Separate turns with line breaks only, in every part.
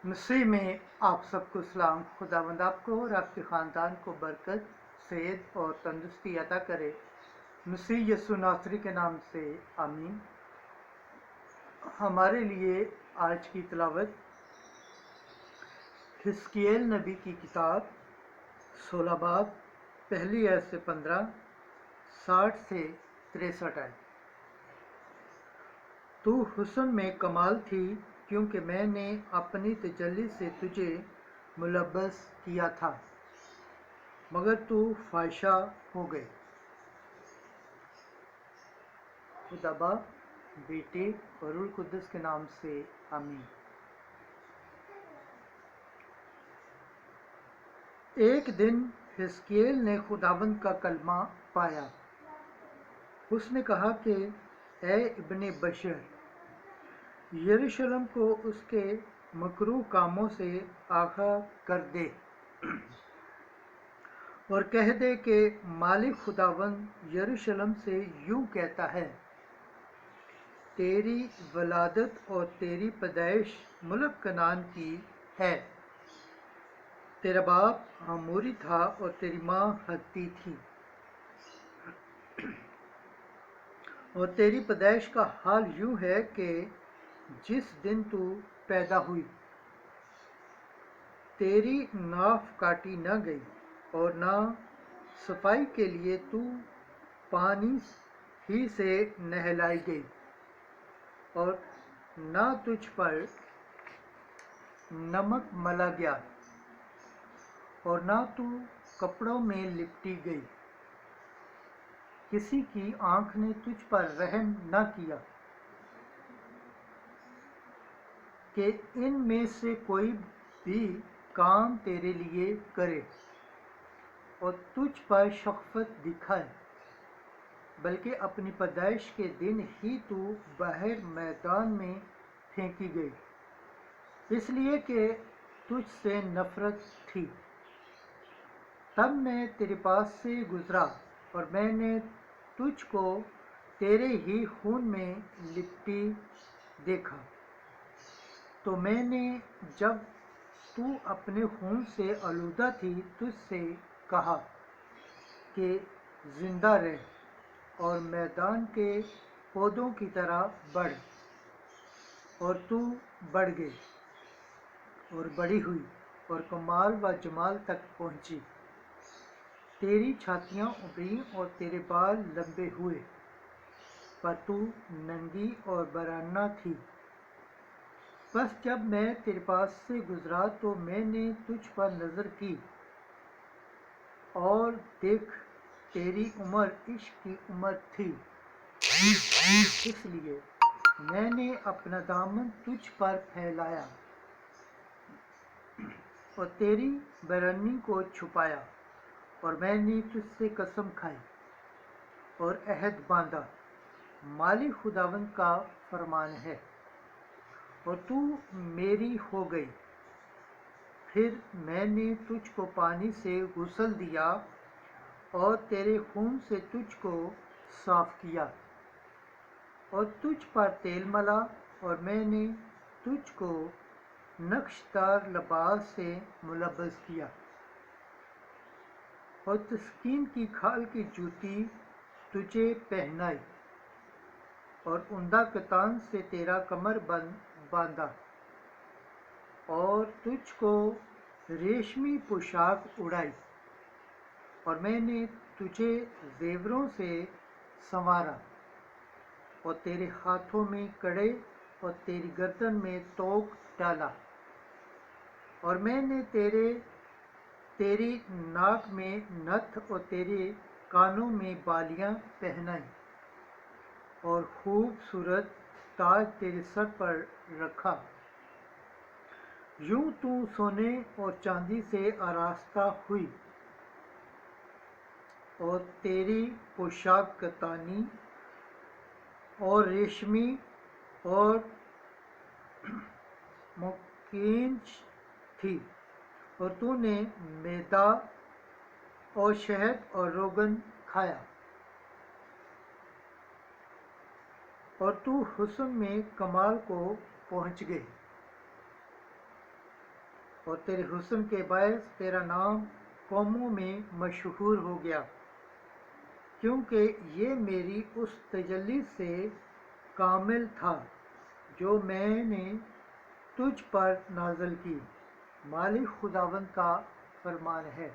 मसीह में आप सबको सलाम। खुदावंद आपको और आपके ख़ानदान को बरकत, सेहत और तंदुरुस्ती अता करे। मसीह यसु नासरी के नाम से आमीन। हमारे लिए आज की तिलावत हिस्कियल नबी की किताब 16 बाब पहली आयत से 15, 60 से 63 आयत। तू हुस्न में कमाल थी, क्योंकि मैंने अपनी तजल्ली से तुझे मुलब्बस किया था, मगर तू फ़ाहिशा हो गई। खुदा बाप, बेटे और रूह कुद्दस के नाम से आमीन। एक दिन हिस्कियल ने खुदावंद का कलमा पाया। उसने कहा कि ए इब्ने बशर, यरूशलेम को उसके मकरूह कामों से आगाह कर दे और कह दे कि मालिक खुदावंद यरूशलेम से यूं कहता है, तेरी वलादत और तेरी पैदाइश मुल्क कनान की है। तेरा बाप हमूरी था और तेरी माँ हत्ती थी, और तेरी पैदाइश का हाल यूं है कि जिस दिन तू पैदा हुई तेरी नाफ काटी न गई, और ना सफाई के लिए तू पानी ही से नहलाई गई, और ना तुझ पर नमक मला गया, और ना तू कपड़ों में लिपटी गई। किसी की आंख ने तुझ पर रहम न किया कि इनमें से कोई भी काम तेरे लिए करे और तुझ पर शफ़क़त दिखाए, बल्कि अपनी पैदाइश के दिन ही तू बाहर मैदान में फेंकी गई, इसलिए कि तुझसे नफरत थी। तब मैं तेरे पास से गुजरा और मैंने तुझको तेरे ही खून में लिपटी देखा। तो मैंने, जब तू अपने खून से आलूदा थी, तुझसे कहा कि जिंदा रह और मैदान के पौधों की तरह बढ़, और तू बढ़ गई और बड़ी हुई और कमाल व जमाल तक पहुंची। तेरी छातियाँ उभरी और तेरे बाल लंबे हुए, पर तू नंगी और बराना थी। बस जब मैं तेरे पास से गुजरा तो मैंने तुझ पर नज़र की, और देख, तेरी उम्र इश्क की उम्र थी, इसलिए मैंने अपना दामन तुझ पर फैलाया और तेरी बरनी को छुपाया, और मैंने तुझसे कसम खाई और अहद बांधा, मालिक खुदावंद का फरमान है, और तू मेरी हो गई। फिर मैंने तुझको पानी से गुसल दिया और तेरे खून से तुझको साफ किया, और तुझ पर तेल मला, और मैंने तुझको नक्शदार लिबास से मुलब्बस किया, और तस्कीन की खाल की जूती तुझे पहनाई, और उम्दा कतान से तेरा कमर बंद बांधा, और तुझको रेशमी पोशाक उड़ाई, और मैंने तुझे जेवरों से संवारा, और तेरे हाथों में कड़े और तेरी गर्दन में तोक डाला, और मैंने तेरी नाक में नथ और तेरे कानों में बालियां पहनाई, और खूबसूरत ताज तेरे सर पर रखा। यूं तू सोने और चांदी से आरास्ता हुई, और तेरी पोशाक कतानी और रेशमी और मुकींच थी, और तूने मैदा और शहद और रोगन खाया, और तू हुस्न में कमाल को पहुंच गई। اور تیرے حسن کے باعث تیرا نام قوموں میں مشہور ہو گیا، کیونکہ یہ میری اس تجلی سے کامل تھا جو میں نے تجھ پر نازل کی۔ مالک خداوند کا فرمان ہے۔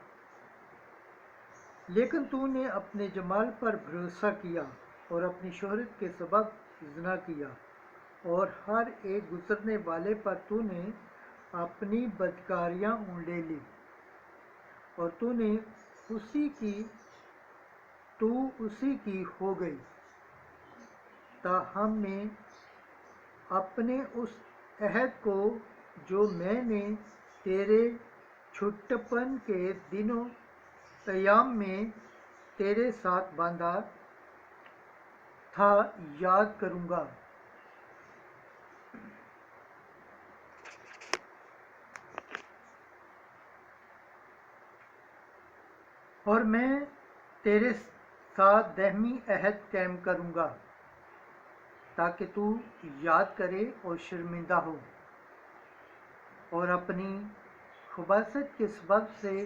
لیکن تو نے اپنے جمال پر بھروسہ کیا اور اپنی شہرت کے سبب زنا کیا، اور ہر ایک گزرنے والے پر تو نے اپنی بدکاریاں اونڈے لی، اور تو اسی کی ہو گئی۔ تاہم میں اپنے اس عہد کو جو میں نے تیرے چھٹپن کے دنوں ایام میں تیرے ساتھ باندھا تھا یاد کروں گا، اور میں تیرے ساتھ دائمی عہد قائم کروں گا، تاکہ تو یاد کرے اور شرمندہ ہو، اور اپنی خباثت کے سبب سے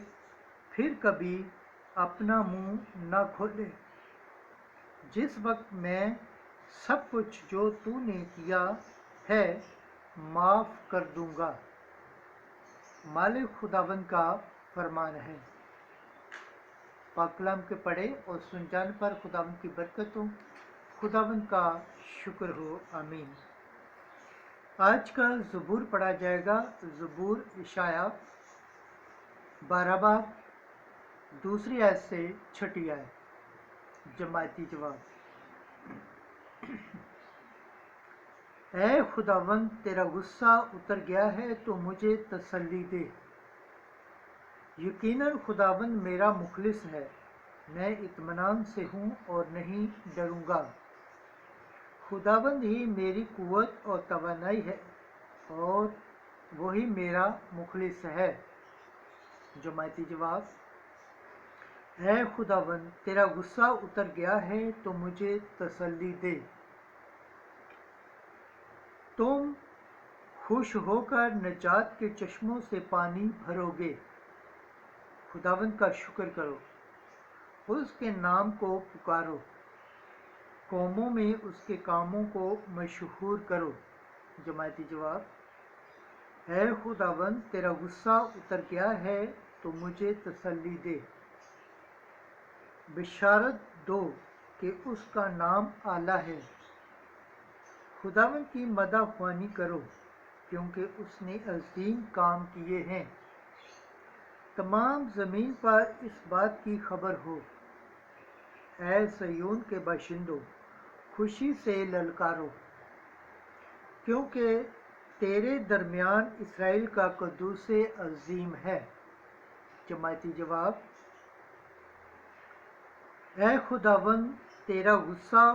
پھر کبھی اپنا منہ نہ کھولے۔ جس وقت میں سب کچھ جو تو نے کیا ہے معاف کر دوں گا۔ مالک خداوند کا فرمان ہے۔ پاک کلام کے پڑھے اور سن جانے پر خداوند کی برکت ہو، خداوند کا شکر ہو، آمین۔ آج کا زبور پڑھا جائے گا، زبور اشعیا 12 باب 2 آیت سے 6 آیت۔ جماعتی جواب۔ اے خداوند، تیرا غصہ اتر گیا ہے تو مجھے تسلی دے۔ یقیناً خداوند میرا مخلص ہے، میں اطمینان سے ہوں اور نہیں ڈروں گا۔ خداوند ہی میری قوت اور توانائی ہے، اور وہی میرا مخلص ہے۔ جماعتی جواب۔ اے خداوند، تیرا غصہ اتر گیا ہے تو مجھے تسلی دے۔ تم خوش ہو کر نجات کے چشموں سے پانی بھرو گے۔ خداوند کا شکر کرو، اس کے نام کو پکارو، قوموں میں اس کے کاموں کو مشہور کرو۔ جماعتی جواب۔ اے خداوند، تیرا غصہ اتر گیا ہے تو مجھے تسلی دے۔ بشارت دو کہ اس کا نام اعلیٰ ہے۔ خداوند کی مدح خوانی کرو، کیونکہ اس نے عظیم کام کیے ہیں۔ تمام زمین پر اس بات کی خبر ہو۔ اے صیون کے باشندوں، خوشی سے للکارو، کیونکہ تیرے درمیان اسرائیل کا قدوس عظیم ہے۔ جماعتی جواب۔ اے خداوند، تیرا غصہ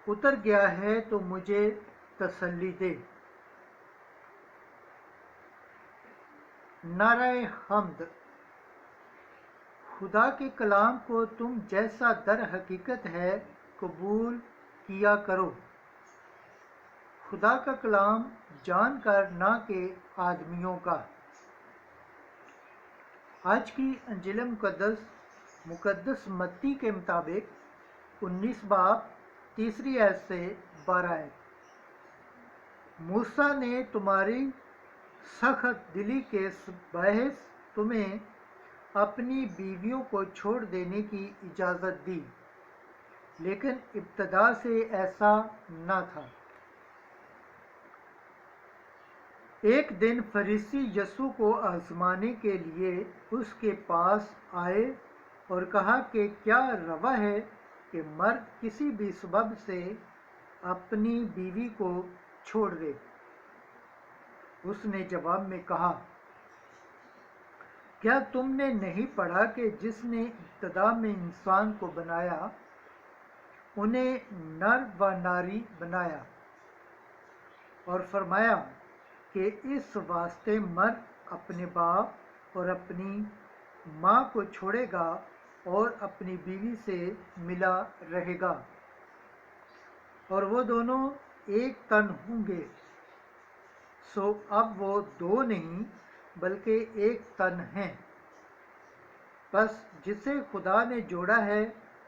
اتر گیا ہے تو مجھے تسلی دے۔ نعرہ حمد۔ خدا کے کلام کو تم جیسا در حقیقت ہے قبول کیا کرو۔ خدا کا کلام جان کر نہ کہ آدمیوں کا۔ آج کی انجیل مقدس متی کے مطابق 19 باب 3 آیت سے 12 آیت۔ موسیٰ نے تمہاری سخت دلی کے باعث تمہیں اپنی بیویوں کو چھوڑ دینے کی اجازت دی، لیکن ابتدا سے ایسا نہ تھا۔ ایک دن فریسی یسوع کو آزمانے کے لیے اس کے پاس آئے اور کہا کہ کیا روا ہے کہ مرد کسی بھی سبب سے اپنی بیوی کو چھوڑ دے؟ اس نے جواب میں کہا، کیا تم نے نہیں پڑھا کہ جس نے ابتدا میں انسان کو بنایا، انہیں نر و ناری بنایا، اور فرمایا کہ اس واسطے مرد اپنے باپ اور اپنی ماں کو چھوڑے گا اور اپنی بیوی سے ملا رہے گا، اور وہ دونوں ایک تن ہوں گے۔ سو اب وہ دو نہیں बल्कि एक तन हैं। बस जिसे खुदा ने जोड़ा है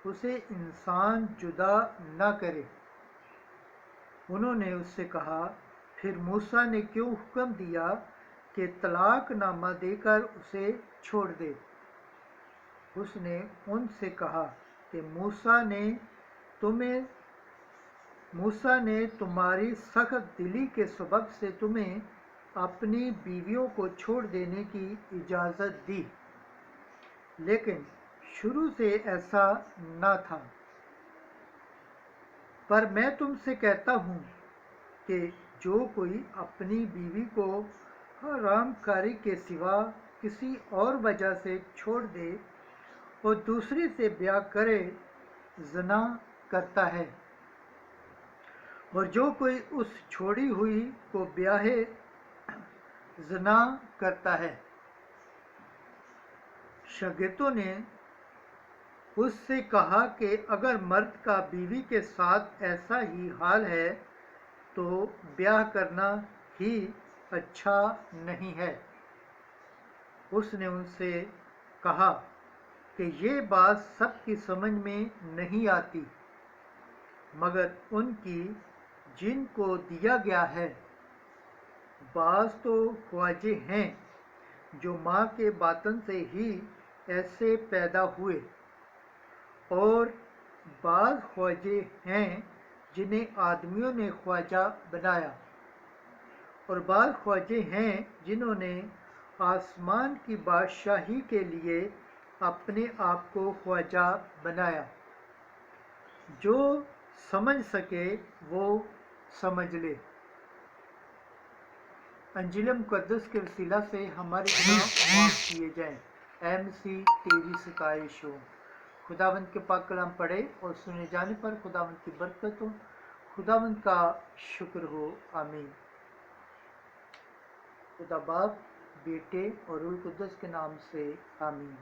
उसे इंसान जुदा न करे। उन्होंने उससे कहा, फिर मूसा ने क्यों हुक्म दिया कि तलाकनामा देकर उसे छोड़ दे? उसने उनसे कहा कि मूसा ने तुम्हारी सख्त दिली के सबब से तुम्हें अपनी बीवियों को छोड़ देने की इजाज़त दी, लेकिन शुरू से ऐसा न था। पर मैं तुमसे कहता हूँ कि जो कोई अपनी बीवी को हरामकारी के सिवा किसी और वजह से छोड़ दे और दूसरी से ब्याह करे, ज़िना करता है। और जो कोई उस छोड़ी हुई को ब्याहे, ज़िना करता है। शागिर्दों ने उससे कहा कि अगर मर्द का बीवी के साथ ऐसा ही हाल है तो ब्याह करना ही अच्छा नहीं है। उसने उनसे कहा कि ये बात सबकी समझ में नहीं आती, मगर उनकी जिनको दिया गया है। बाज़ तो ख्वाजे हैं जो माँ के बातन से ही ऐसे पैदा हुए, और बाज़ ख्वाजे हैं जिन्हें आदमियों ने ख्वाजा बनाया, और बाज़ ख्वाजे हैं जिन्होंने आसमान की बादशाही के लिए अपने आप को ख्वाजा बनाया। जो समझ सके वो समझ ले। अंजील मुक़द्दस के वसीला से हमारे गुनाह माफ़ किए जाएं। ऐ मसीह तेरी सताइश हो। खुदावंद के पाक कलाम पढ़े और सुने जाने पर खुदावंद की बरकत हो। खुदावंद का शुक्र हो। आमीन। खुदा बाप, बेटे और रूह कुद्दस के नाम से आमीन।